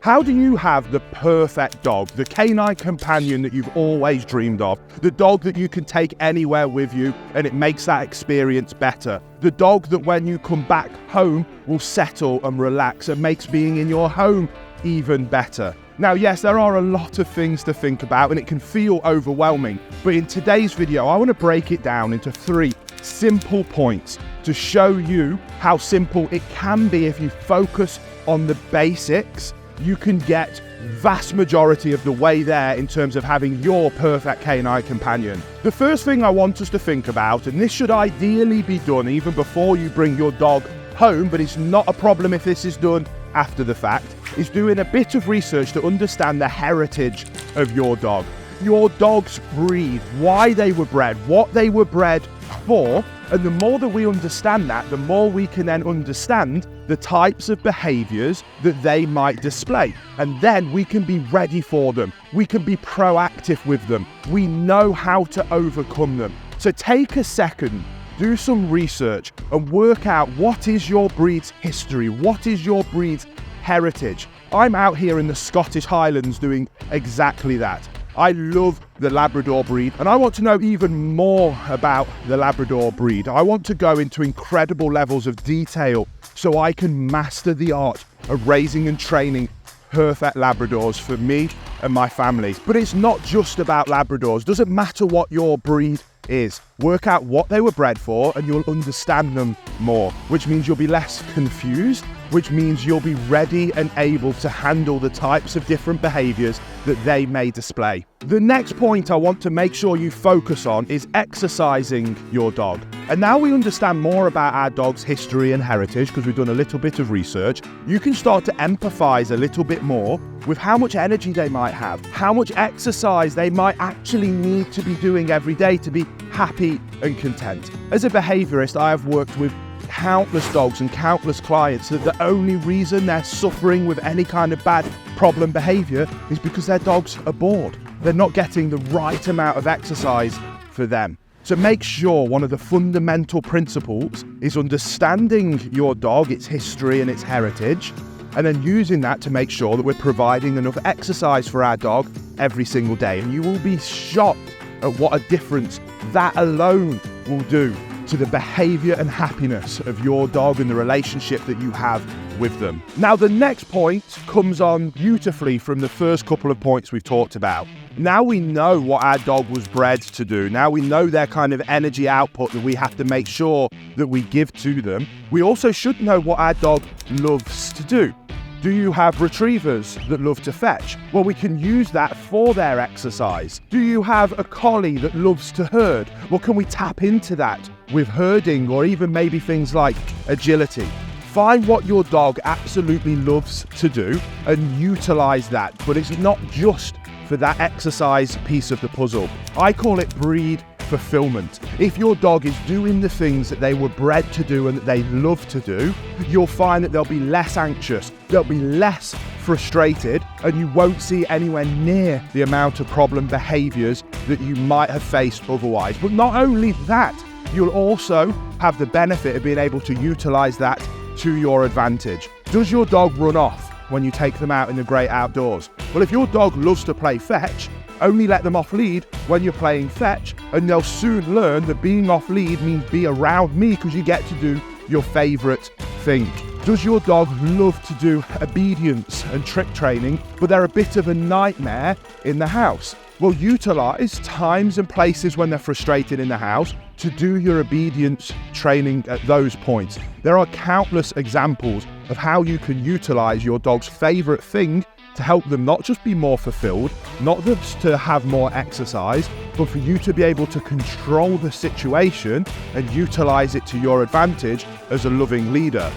How do you have the perfect dog, the canine companion that you've always dreamed of, the dog that you can take anywhere with you and it makes that experience better, the dog that when you come back home will settle and relax and makes being in your home even better? Now, yes, there are a lot of things to think about and it can feel overwhelming, but in today's video, I want to break it down into 3 simple points to show you how simple it can be if you focus on the basics. You can get vast majority of the way there in terms of having your perfect canine companion. The first thing I want us to think about, and this should ideally be done even before you bring your dog home, but it's not a problem if this is done after the fact, is doing a bit of research to understand the heritage of your dog. Your dog's breed, why they were bred, what they were bred for, and the more that we understand that, the more we can then understand the types of behaviours that they might display. And then we can be ready for them. We can be proactive with them. We know how to overcome them. So take a second, do some research and work out what is your breed's history, what is your breed's heritage. I'm out here in the Scottish Highlands doing exactly that. I love the Labrador breed and I want to know even more about the Labrador breed. I want to go into incredible levels of detail so I can master the art of raising and training perfect Labradors for me and my family. But it's not just about Labradors. Doesn't matter what your breed is. Work out what they were bred for and you'll understand them more, which means you'll be less confused, which means you'll be ready and able to handle the types of different behaviours that they may display. The next point I want to make sure you focus on is exercising your dog. And now we understand more about our dog's history and heritage because we've done a little bit of research, you can start to empathise a little bit more with how much energy they might have, how much exercise they might actually need to be doing every day to be happy and content. As a behaviourist, I have worked with countless dogs and countless clients that the only reason they're suffering with any kind of bad problem behaviour is because their dogs are bored. They're not getting the right amount of exercise for them. So make sure one of the fundamental principles is understanding your dog, its history and its heritage, and then using that to make sure that we're providing enough exercise for our dog every single day. And you will be shocked at what a difference that alone will do to the behaviour and happiness of your dog and the relationship that you have with them. Now, the next point comes on beautifully from the first couple of points we've talked about. Now we know what our dog was bred to do. Now we know their kind of energy output that we have to make sure that we give to them. We also should know what our dog loves to do. Do you have retrievers that love to fetch? Well, we can use that for their exercise. Do you have a collie that loves to herd? Well, can we tap into that with herding or even maybe things like agility? Find what your dog absolutely loves to do and utilize that, but it's not just for that exercise piece of the puzzle. I call it breed fulfillment. If your dog is doing the things that they were bred to do and that they love to do, you'll find that they'll be less anxious, they'll be less frustrated, and you won't see anywhere near the amount of problem behaviours that you might have faced otherwise. But not only that, you'll also have the benefit of being able to utilise that to your advantage. Does your dog run off when you take them out in the great outdoors? Well, if your dog loves to play fetch, only let them off lead when you're playing fetch, and they'll soon learn that being off lead means be around me because you get to do your favourite thing. Does your dog love to do obedience and trick training, but they're a bit of a nightmare in the house? Well, utilise times and places when they're frustrated in the house to do your obedience training at those points. There are countless examples of how you can utilise your dog's favourite thing to help them not just be more fulfilled, not just to have more exercise, but for you to be able to control the situation and utilise it to your advantage as a loving leader.